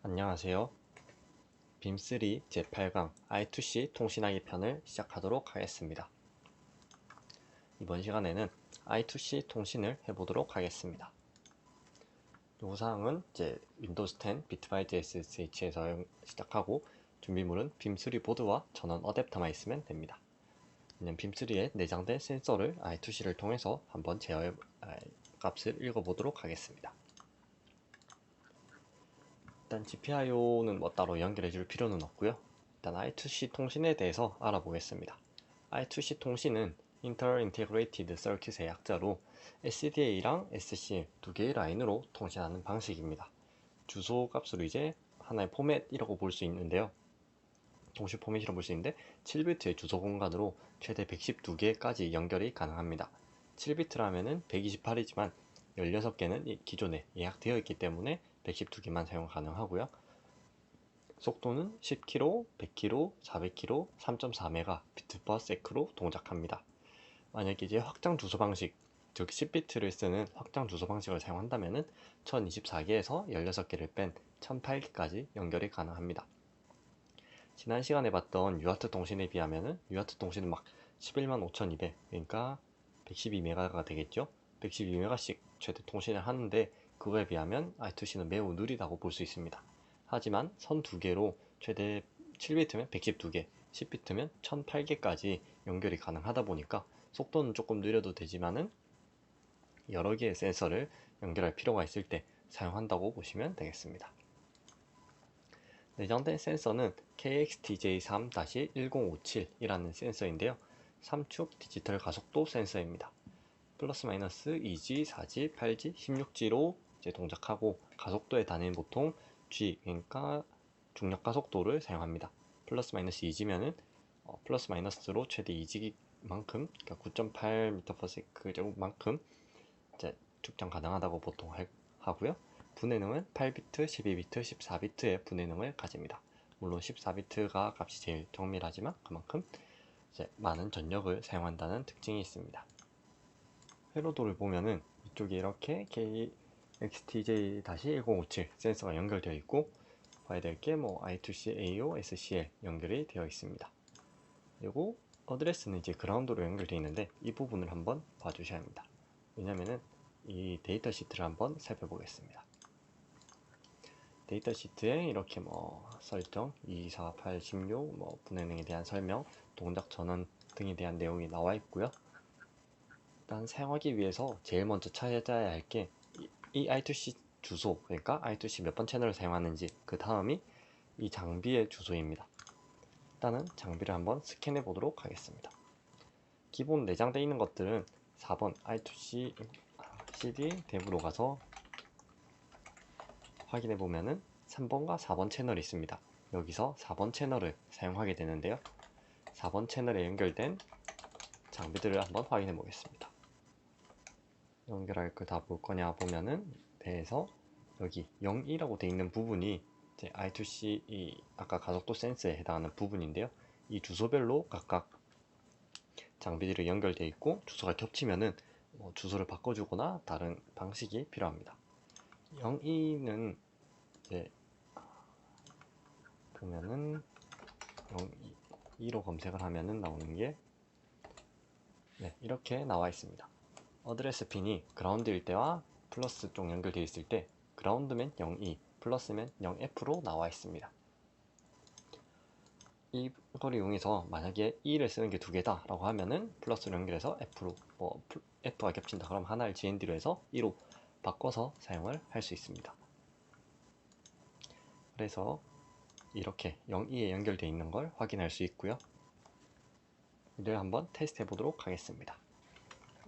안녕하세요. 빔3 제8강 I2C 통신하기 편을 시작하도록 하겠습니다. 이번 시간에는 I2C 통신을 해보도록 하겠습니다. 요구사항은 윈도우즈 10 비트바이트 SSH에서 시작하고 준비물은 빔3 보드와 전원 어댑터만 있으면 됩니다. 빔3에 내장된 센서를 I2C를 통해서 한번 제어의 값을 읽어보도록 하겠습니다. 일단 GPIO는 따로 연결해 줄 필요는 없고요. 일단 I2C 통신에 대해서 알아보겠습니다. I2C 통신은 Inter-Integrated Circuit의 약자로 SDA랑 SCM 두 개의 라인으로 통신하는 방식입니다. 주소 값으로 하나의 포맷이라고 볼 수 있는데요. 동시 포맷이라고 볼 수 있는데 7비트의 주소 공간으로 최대 112개까지 연결이 가능합니다. 7비트라면 128이지만 16개는 기존에 예약되어 있기 때문에 112개만 사용 가능하고요. 속도는 10km, 100km, 400km, 3.4MB/s로 동작합니다. 만약에 확장 주소 방식, 즉 10비트를 쓰는 확장 주소 방식을 사용한다면 1024개에서 16개를 뺀 1008개까지 연결이 가능합니다. 지난 시간에 봤던 유아트 통신에 비하면 유아트 통신은 115,200, 그러니까 112메가가 되겠죠. 112메가씩 최대 통신을 하는데 그거에 비하면 I2C는 매우 느리다고 볼 수 있습니다. 하지만 선 두 개로 최대 7비트면 112개, 10비트면 1008개까지 연결이 가능하다 보니까 속도는 조금 느려도 되지만은 여러 개의 센서를 연결할 필요가 있을 때 사용한다고 보시면 되겠습니다. 내장된 센서는 KXTJ3-1057이라는 센서인데요. 3축 디지털 가속도 센서입니다. 플러스 마이너스 2G, 4G, 8G, 16G로 동작하고 가속도의 단위는 보통 G, 그러니까 중력 가속도를 사용합니다. 플러스 마이너스 2G면은 플러스 마이너스로 최대 2G만큼, 그러니까 9.8m/s 만큼 측정 가능하다고 보통 하고요. 분해능은 8비트, 12비트, 14비트의 분해능을 가집니다. 물론 14비트가 값이 제일 정밀하지만 그만큼 많은 전력을 사용한다는 특징이 있습니다. 회로도를 보면은 이쪽에 이렇게 KXTJ-1057 센서가 연결되어 있고 봐야 될 게 I2C, AO, SCL 연결이 되어 있습니다. 그리고 어드레스는 그라운드로 연결되어 있는데 이 부분을 한번 봐주셔야 합니다. 왜냐면은 이 데이터 시트를 한번 살펴보겠습니다. 데이터 시트에 이렇게 설정 2, 4, 8, 16 분해능에 대한 설명, 동작 전원 등에 대한 내용이 나와 있고요. 일단 사용하기 위해서 제일 먼저 찾아야 할 게 이 I2C 주소, 그러니까 I2C 몇 번 채널을 사용하는지, 그 다음이 이 장비의 주소입니다. 일단은 장비를 한번 스캔해 보도록 하겠습니다. 기본 내장되어 있는 것들은 4번 I2C CD 탭으로 가서 확인해 보면은 3번과 4번 채널이 있습니다. 여기서 4번 채널을 사용하게 되는데요. 4번 채널에 연결된 장비들을 한번 확인해 보겠습니다. 연결할 거 다 볼 거냐 보면은 배에서 여기 02라고 되어 있는 부분이 I2C 아까 가속도 센서에 해당하는 부분인데요. 이 주소별로 각각 장비들이 연결되어 있고 주소가 겹치면은 주소를 바꿔주거나 다른 방식이 필요합니다. 02는 보면은 02로 검색을 하면은 나오는 게 이렇게 나와 있습니다. 어드레스 핀이 그라운드일 때와 플러스 쪽 연결되어 있을 때 그라운드면 02, 플러스면 0F로 나와 있습니다. 이걸 이용해서 만약에 E를 쓰는 게 두 개다 라고 하면은 플러스로 연결해서 F로 F가 겹친다 그럼 하나를 GND로 해서 E로 바꿔서 사용을 할 수 있습니다. 그래서 이렇게 02에 연결되어 있는 걸 확인할 수 있고요. 이를 한번 테스트 해보도록 하겠습니다.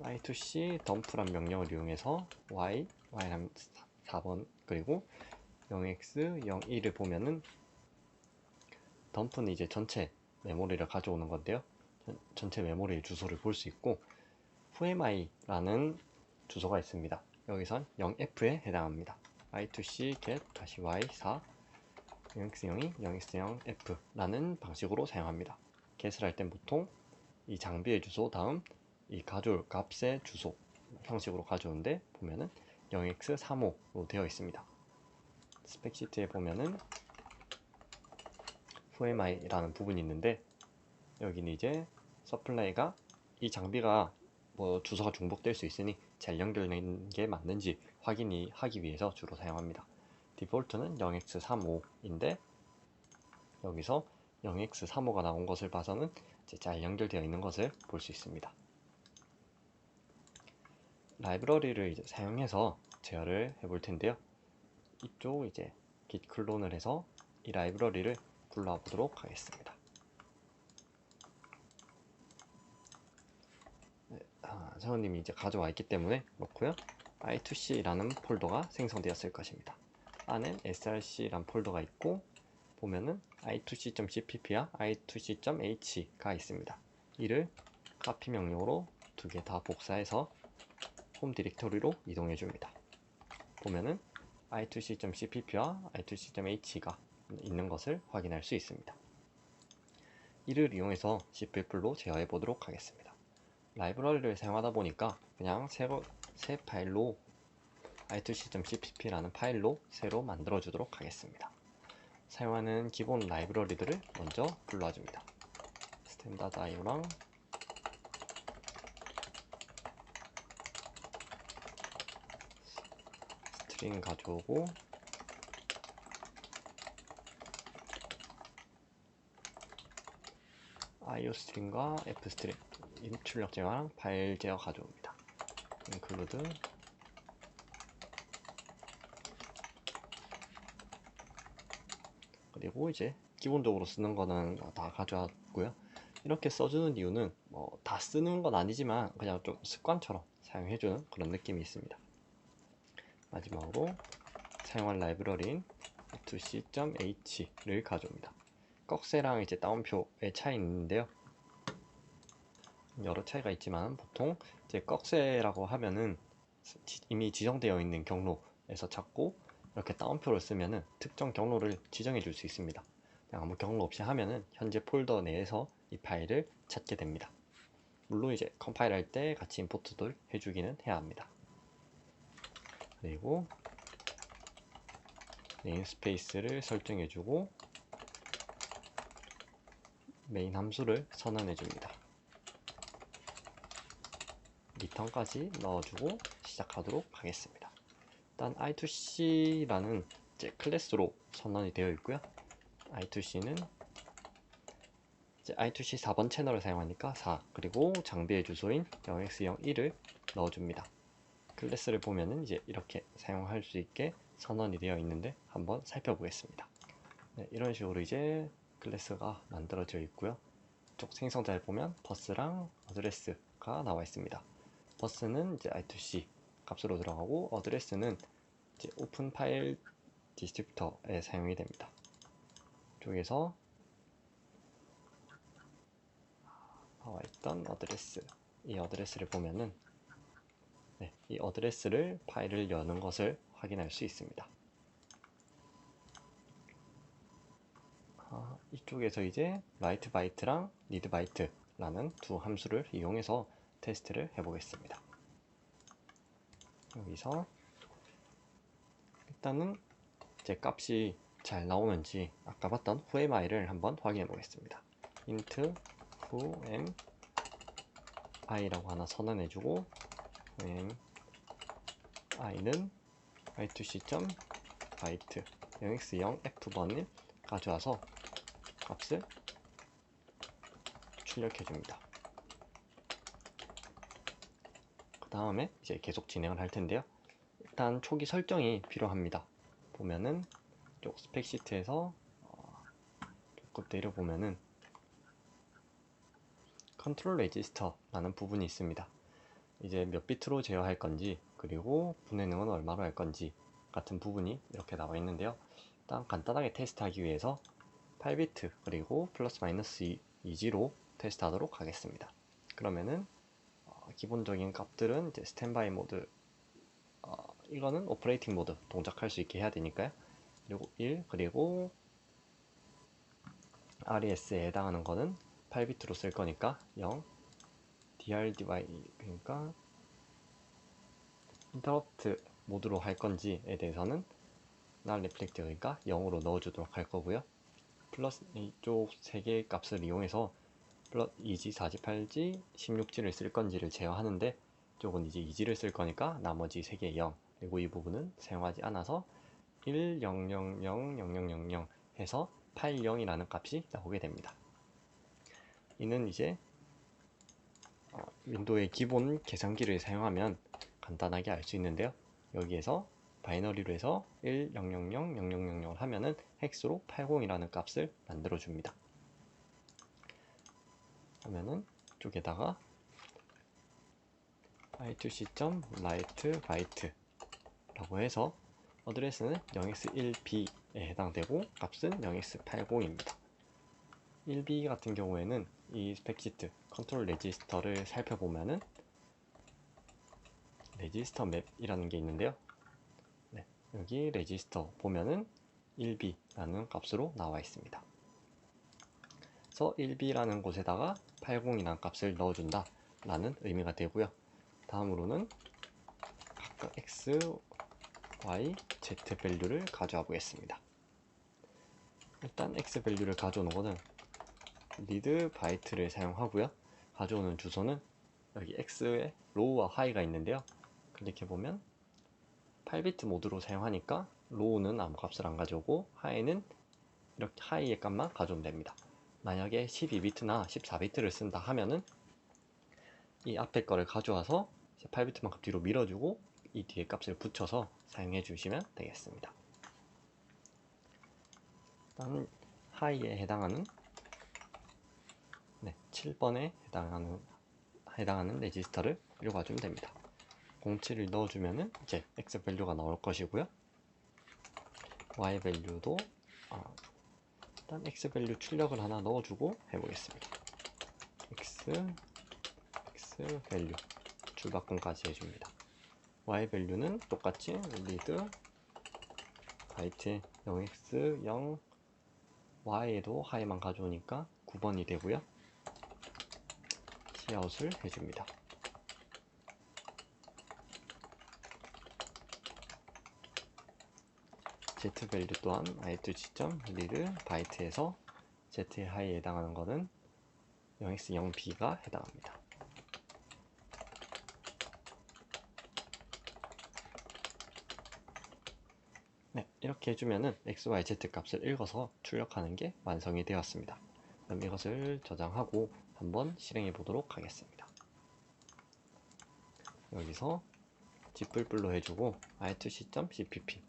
I2C 덤프란 명령을 이용해서 Y는 4번 그리고 0X, 01을 보면은 덤프는 전체 메모리를 가져오는 건데요. 전체 메모리 주소를 볼 수 있고 whoami라는 주소가 있습니다. 여기선 0F에 해당합니다. I2C get-y4 0x02, 0x0f 라는 방식으로 사용합니다. get을 할 땐 보통 이 장비의 주소 다음 이 가져올 값의 주소 형식으로 가져오는데 보면은 0x35로 되어 있습니다. 스펙시트에 보면은 FMI라는 부분이 있는데, 여기는 이제 서플라이가 이 장비가 뭐 주소가 중복될 수 있으니 잘 연결된 게 맞는지 확인하기 위해서 주로 사용합니다. 디폴트는 0x35인데 여기서 0x35가 나온 것을 봐서는 이제 잘 연결되어 있는 것을 볼 수 있습니다. 라이브러리를 이제 사용해서 제어를 해볼 텐데요. 이쪽 이제 git 클론을 해서 이 라이브러리를 불러보도록 하겠습니다. 사원님이 이제 가져와 있기 때문에 놓고요. i2c라는 폴더가 생성되었을 것입니다. 안엔 src라는 폴더가 있고 보면은 i2c.cpp와 i2c.h가 있습니다. 이를 카피 명령으로 두 개 다 복사해서 홈 디렉토리로 이동해 줍니다. 보면은 i2c.cpp와 i2c.h가 있는 것을 확인할 수 있습니다. 이를 이용해서 cpp로 제어해 보도록 하겠습니다. 라이브러리를 사용하다 보니까 그냥 새 파일로 i2c.cpp라는 파일로 새로 만들어 주도록 하겠습니다. 사용하는 기본 라이브러리들을 먼저 불러줍니다. standard.io랑 스트링 가져오고 io 스트링과 f 스트링 출력 제어랑 파일 제어 가져옵니다. include 그리고 이제 기본적으로 쓰는 거는 다 가져왔고요. 이렇게 써주는 이유는 뭐 다 쓰는 건 아니지만 그냥 좀 습관처럼 사용해주는 그런 느낌이 있습니다. 마지막으로 사용한 라이브러리인 i2c.h를 가져옵니다. 꺽쇠랑 이제 따옴표의 차이는 있는데요. 여러 차이가 있지만 보통 이제 꺽쇠라고 하면은 이미 지정되어 있는 경로에서 찾고 이렇게 따옴표를 쓰면은 특정 경로를 지정해 줄 수 있습니다. 아무 경로 없이 하면은 현재 폴더 내에서 이 파일을 찾게 됩니다. 물론 이제 컴파일 할 때 같이 임포트를 해주기는 해야 합니다. 그리고 네임스페이스를 설정해주고 메인 함수를 선언해줍니다. 리턴까지 넣어주고 시작하도록 하겠습니다. 일단 i2c라는 이제 클래스로 선언이 되어 있고요. i2c는 이제 i2c 4번 채널을 사용하니까 4 그리고 장비의 주소인 0x01을 넣어줍니다. 클래스를 보면은 이제 이렇게 사용할 수 있게 선언이 되어 있는데 한번 살펴보겠습니다. 네, 이런 식으로 이제 클래스가 만들어져 있고요. 이쪽 생성자에 보면 버스랑 어드레스가 나와 있습니다. 버스는 이제 i2c 값으로 들어가고 어드레스는 이제 오픈 파일 디스트리뷰터에 사용이 됩니다. 이쪽에서 나와 있던 어드레스, 이 어드레스를 보면은 네, 이 어드레스를 파일을 여는 것을 확인할 수 있습니다. 이쪽에서 이제 write byte랑 read byte라는 두 함수를 이용해서 테스트를 해보겠습니다. 여기서 일단은 제 값이 잘 나오는지 아까 봤던 whoami를 한번 확인해 보겠습니다. int whoami라고 하나 선언해주고 whoami는 i2c.byte 0x0 f번을 가져와서 값을 출력해줍니다. 그 다음에 이제 계속 진행을 할 텐데요. 일단 초기 설정이 필요합니다. 보면은 쪽 스펙 시트에서 조금 내려보면은 컨트롤 레지스터라는 부분이 있습니다. 이제 몇 비트로 제어할 건지 그리고 분해능은 얼마로 할 건지 같은 부분이 이렇게 나와 있는데요. 일단 간단하게 테스트하기 위해서 8비트 그리고 플러스 마이너스 2G로 테스트하도록 하겠습니다. 그러면은 기본적인 값들은 이제 스탠바이 모드, 이거는 오퍼레이팅 모드 동작할 수 있게 해야 되니까요. 그리고 1 그리고 RES에 해당하는 거는 8비트로 쓸 거니까 0 DRDY 그러니까 인터럽트 모드로 할 건지에 대해서는 null reflect 여기가 0으로 넣어주도록 할 거고요. 플러스 이쪽 3개의 값을 이용해서 플러스 2G, 4G, 8G, 16G를 쓸 건지를 제어하는데, 이쪽은 이제 2G를 쓸 거니까 나머지 3개 0, 그리고 이 부분은 사용하지 않아서 1, 0, 0, 0, 0, 0, 0, 0 해서 80이라는 값이 나오게 됩니다. 이는 이제 윈도우의 기본 계산기를 사용하면 간단하게 알 수 있는데요. 여기에서 바이너리로 해서 1, 0, 0, 0, 0, 0, 0, 0을 하면은 헥스로 80이라는 값을 만들어 줍니다. 하면은 이쪽에다가 i2c.write 라고 해서 어드레스는 0x1b에 해당되고 값은 0x80입니다. 1b 같은 경우에는 이 스펙시트 컨트롤 레지스터를 살펴보면은 레지스터 맵이라는 게 있는데요. 네, 여기 레지스터 보면은 1b라는 값으로 나와 있습니다. 그래서 1b라는 곳에다가 80이라는 값을 넣어준다 라는 의미가 되고요. 다음으로는 각각 x, y, z 밸류를 가져와 보겠습니다. 일단 x 밸류를 가져오는 것은 read byte를 사용하고요. 가져오는 주소는 여기 x에 low와 high가 있는데요. 클릭해보면 8비트 모드로 사용하니까 low는 아무 값을 안 가져오고 high는 이렇게 high의 값만 가져오면 됩니다. 만약에 12비트나 14비트를 쓴다 하면은 이 앞에 거를 가져와서 8비트만큼 뒤로 밀어주고 이 뒤에 값을 붙여서 사용해 주시면 되겠습니다. 일단 high에 해당하는 7번에 해당하는 레지스터를 읽어주면 됩니다. 07을 넣어주면은 이제 x 밸류가 나올 것이고요. y 밸류도 일단 x 밸류 출력을 하나 넣어주고 해보겠습니다. x 밸류 줄바꿈까지 해줍니다. y 밸류는 똑같이 read byte 0x 0 y에도 high만 가져오니까 9번이 되고요. cout을 해줍니다. z 밸류 또한 i2c.read byte에서 z의 high에 해당하는 것은 0x0b가 해당합니다. 네, 이렇게 해주면은 x, y, z 값을 읽어서 출력하는 게 완성이 되었습니다. 그럼 이것을 저장하고 한번 실행해 보도록 하겠습니다. 여기서 g뿔뿔로 해주고 i2c.cpp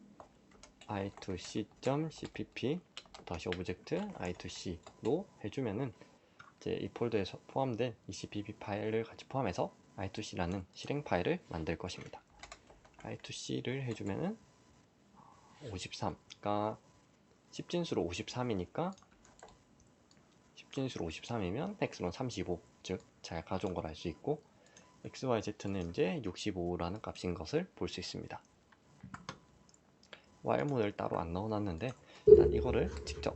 i2c.cpp 다시 오브젝트 i2c로 해주면은 이제 이 폴더에 포함된 이 cpp 파일을 같이 포함해서 i2c라는 실행 파일을 만들 것입니다. i2c를 해주면은 53, 그러니까 10진수로 53이니까 10진수로 53이면 헥스는 35, 즉 잘 가져온 걸 알 수 있고 x, y, z는 이제 65라는 값인 것을 볼 수 있습니다. while문을 따로 안 넣어놨는데 일단 이거를 직접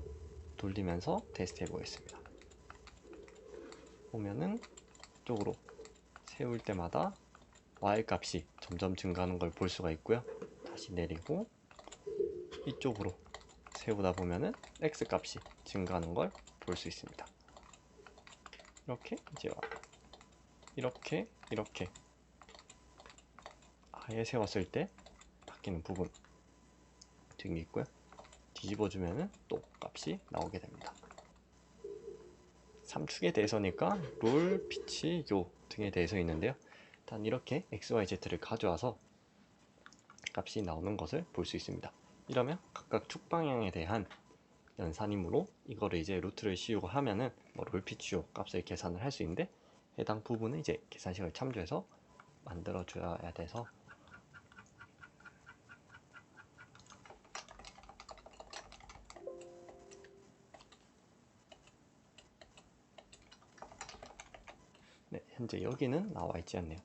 돌리면서 테스트 해보겠습니다. 보면은 이쪽으로 세울 때마다 y 값이 점점 증가하는 걸 볼 수가 있고요. 다시 내리고 이쪽으로 세우다 보면은 x 값이 증가하는 걸 볼 수 있습니다. 이렇게 이제 이렇게 아예 세웠을 때 바뀌는 부분 등이 있고요. 뒤집어주면은 또 값이 나오게 됩니다. 3축에 대해서니까 롤, 피치, 요 등에 대해서 있는데요. 일단 이렇게 x, y, z를 가져와서 값이 나오는 것을 볼 수 있습니다. 이러면 각각 축 방향에 대한 연산이므로 이거를 이제 루트를 씌우고 하면은 롤, 피치, 요 값을 계산을 할 수 있는데 해당 부분은 이제 계산식을 참조해서 만들어 줘야 돼서 현재 여기는 나와 있지 않네요.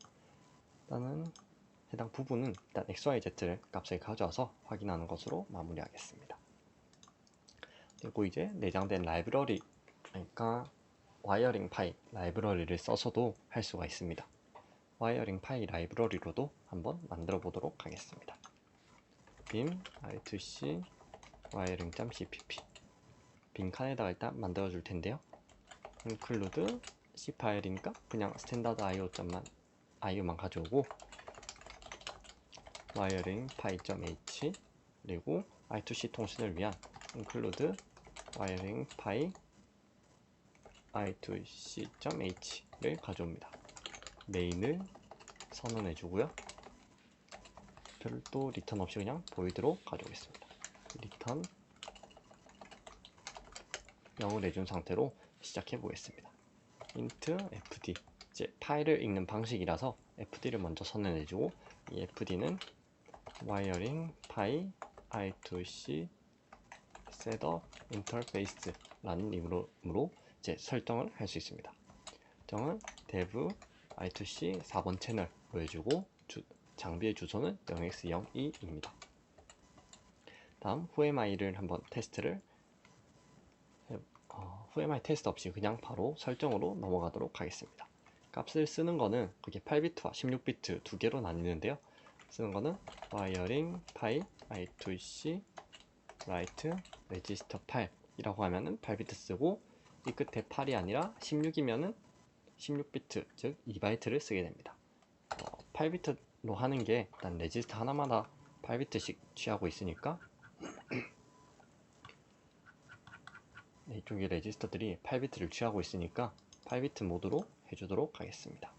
일단은 해당 부분은 일단 XYZ 값을 가져와서 확인하는 것으로 마무리하겠습니다. 그리고 이제 내장된 라이브러리, 그러니까 와이어링 파이 라이브러리를 써서도 할 수가 있습니다. 와이어링 파이 라이브러리로도 한번 만들어 보도록 하겠습니다. 빔 i2c wiring.cpp 빈 칸에다가 일단 만들어 줄 텐데요. include C 파일이니까 그냥 스탠다드 IO만 가져오고 wiring py.h 그리고 I2C 통신을 위한 include wiring py i2c.h를 가져옵니다. 메인을 선언해 주고요. 별도 리턴 없이 그냥 보이드로 가져오겠습니다. 리턴 0을 내준 상태로 시작해 보겠습니다. int fd 이제 파일을 읽는 방식이라서 fd를 먼저 선언해 주고 이 fd는 wiring py i2c setup interface 라는 이름으로 이제 설정을 할 수 있습니다. 설정은 dev i2c 4번 채널 보여주고 장비의 주소는 0x02입니다. 다음 whoami를 한번 테스트를 whoami 테스트 없이 그냥 바로 설정으로 넘어가도록 하겠습니다. 값을 쓰는 거는 그게 8비트와 16비트 두 개로 나뉘는데요. 쓰는 거는 wiring py i2c write register 8이라고 하면은 8비트 쓰고 이 끝에 8이 아니라 16이면은 16비트 즉 2바이트를 쓰게 됩니다. 8비트로 하는 게 일단 레지스터 하나마다 8비트씩 취하고 있으니까 이쪽에 레지스터들이 8비트를 취하고 있으니까 8비트 모드로 해주도록 하겠습니다.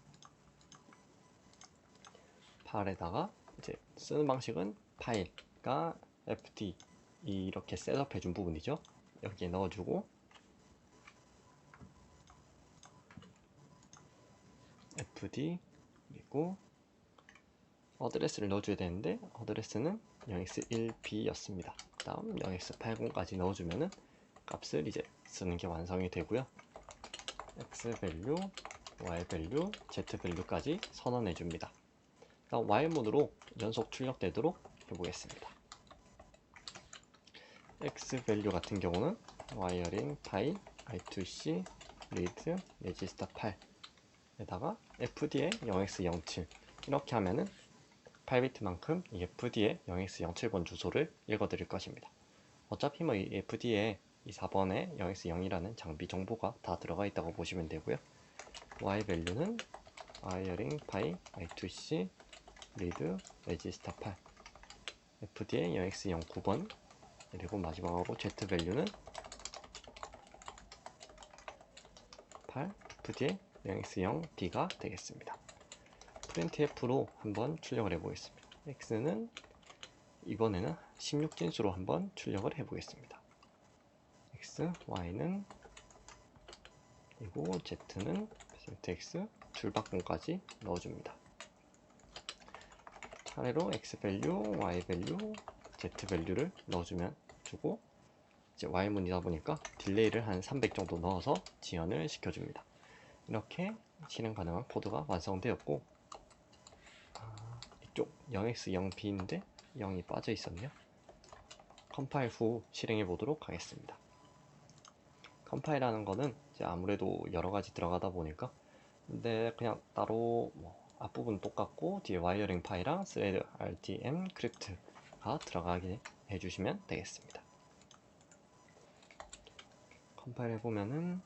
8에다가 이제 쓰는 방식은 파일과 fd 이렇게 셋업 해준 부분이죠. 여기에 넣어주고 fd 그리고 어드레스를 넣어줘야 되는데 어드레스는 0x1b였습니다. 그 다음 0x80까지 넣어주면은 값을 이제 쓰는 게 완성이 되고요. x 밸류, y 밸류, z 밸류까지 선언해 줍니다. 다음 while 모드로 연속 출력되도록 해보겠습니다. x 밸류 같은 경우는 wiring py i2c read register 8에다가 fd에 0x07 이렇게 하면은 8비트만큼 이 fd에 0x07번 주소를 읽어드릴 것입니다. 어차피 뭐 이 fd에 이 4번에 0x0이라는 장비 정보가 다 들어가 있다고 보시면 되고요. y 밸류는 wiring py i2c read register 8 fd에 0x09번 그리고 마지막으로 z 밸류는 8 fd에 0x0b가 되겠습니다. printf로 한번 출력을 해보겠습니다. x는 이번에는 16진수로 한번 출력을 해보겠습니다. x, y는 그리고 z는 %x 줄바꿈까지 넣어줍니다. 차례로 x 밸류, y 밸류, z 밸류를 넣어주면 주고 이제 y문이다 보니까 딜레이를 한 300 정도 넣어서 지연을 시켜줍니다. 이렇게 실행 가능한 코드가 완성되었고 이쪽 0x0b인데 0이 빠져 있었네요. 컴파일 후 실행해 보도록 하겠습니다. 컴파일하는 거는 이제 아무래도 여러 가지 들어가다 보니까 근데 그냥 따로 뭐 앞부분 똑같고 뒤에 와이어링 파일이랑 thread rtm 크립트가 들어가게 해주시면 되겠습니다. 컴파일 해보면은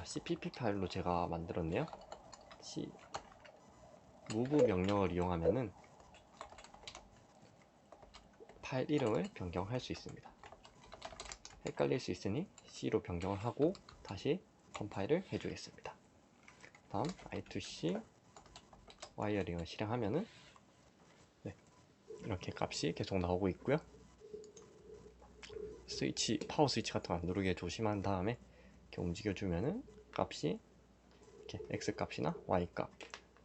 cpp 파일로 제가 만들었네요. move 명령을 이용하면은 파일 이름을 변경할 수 있습니다. 헷갈릴 수 있으니 C로 변경을 하고 다시 컴파일을 해주겠습니다. 다음 I2C 와이어링을 실행하면은 이렇게 값이 계속 나오고 있고요. 파워 스위치 같은 거 안 누르게 조심한 다음에 이렇게 움직여주면은 값이 이렇게 X 값이나 Y 값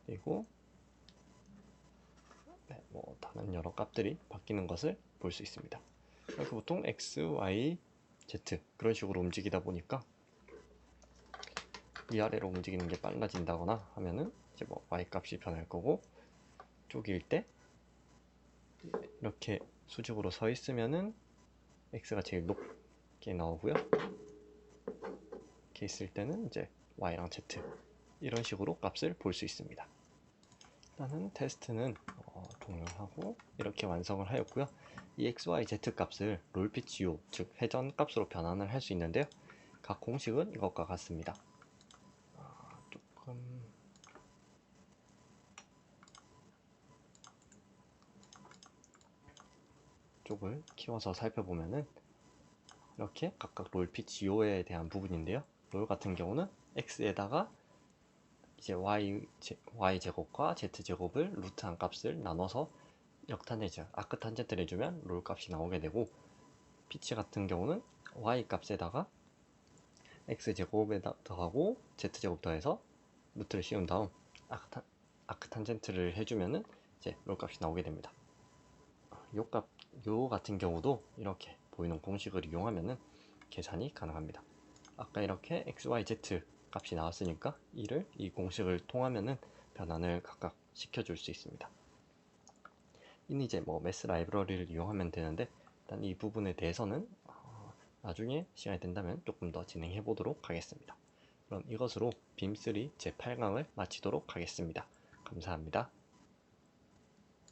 그리고 뭐 다른 여러 값들이 바뀌는 것을 볼 수 있습니다. 이렇게 보통 X, Y, Z 그런 식으로 움직이다 보니까 위아래로 움직이는 게 빨라진다거나 하면은 이제 뭐 Y 값이 변할 거고 쪽일 때 이렇게 수직으로 서 있으면은 X가 제일 높게 나오고요. 이렇게 있을 때는 이제 Y랑 Z 이런 식으로 값을 볼 수 있습니다. 일단은 테스트는 종료하고 이렇게 완성을 하였고요. 이 XYZ 값을 롤피치O, 즉 회전 값으로 변환을 할 수 있는데요. 각 공식은 이것과 같습니다. 조금 쪽을 키워서 살펴보면은 이렇게 각각 롤피치O에 대한 부분인데요. 롤 같은 경우는 x에다가 이제 y 제곱과 z 제곱을 루트 한 값을 나눠서 역탄젠트, 아크탄젠트를 해주면 롤 값이 나오게 되고, 피치 같은 경우는 y 값에다가 x 제곱에 더하고 z 제곱 더해서 루트를 씌운 다음 아크탄젠트를 해주면은 이제 롤 값이 나오게 됩니다. 요 같은 경우도 이렇게 보이는 공식을 이용하면은 계산이 가능합니다. 아까 이렇게 x, y, z 값이 나왔으니까 이를 이 공식을 통하면은 변환을 각각 시켜줄 수 있습니다. 이는 이제 뭐 매스 라이브러리를 이용하면 되는데, 일단 이 부분에 대해서는 나중에 시간이 된다면 조금 더 진행해 보도록 하겠습니다. 그럼 이것으로 빔3 제8강을 마치도록 하겠습니다. 감사합니다.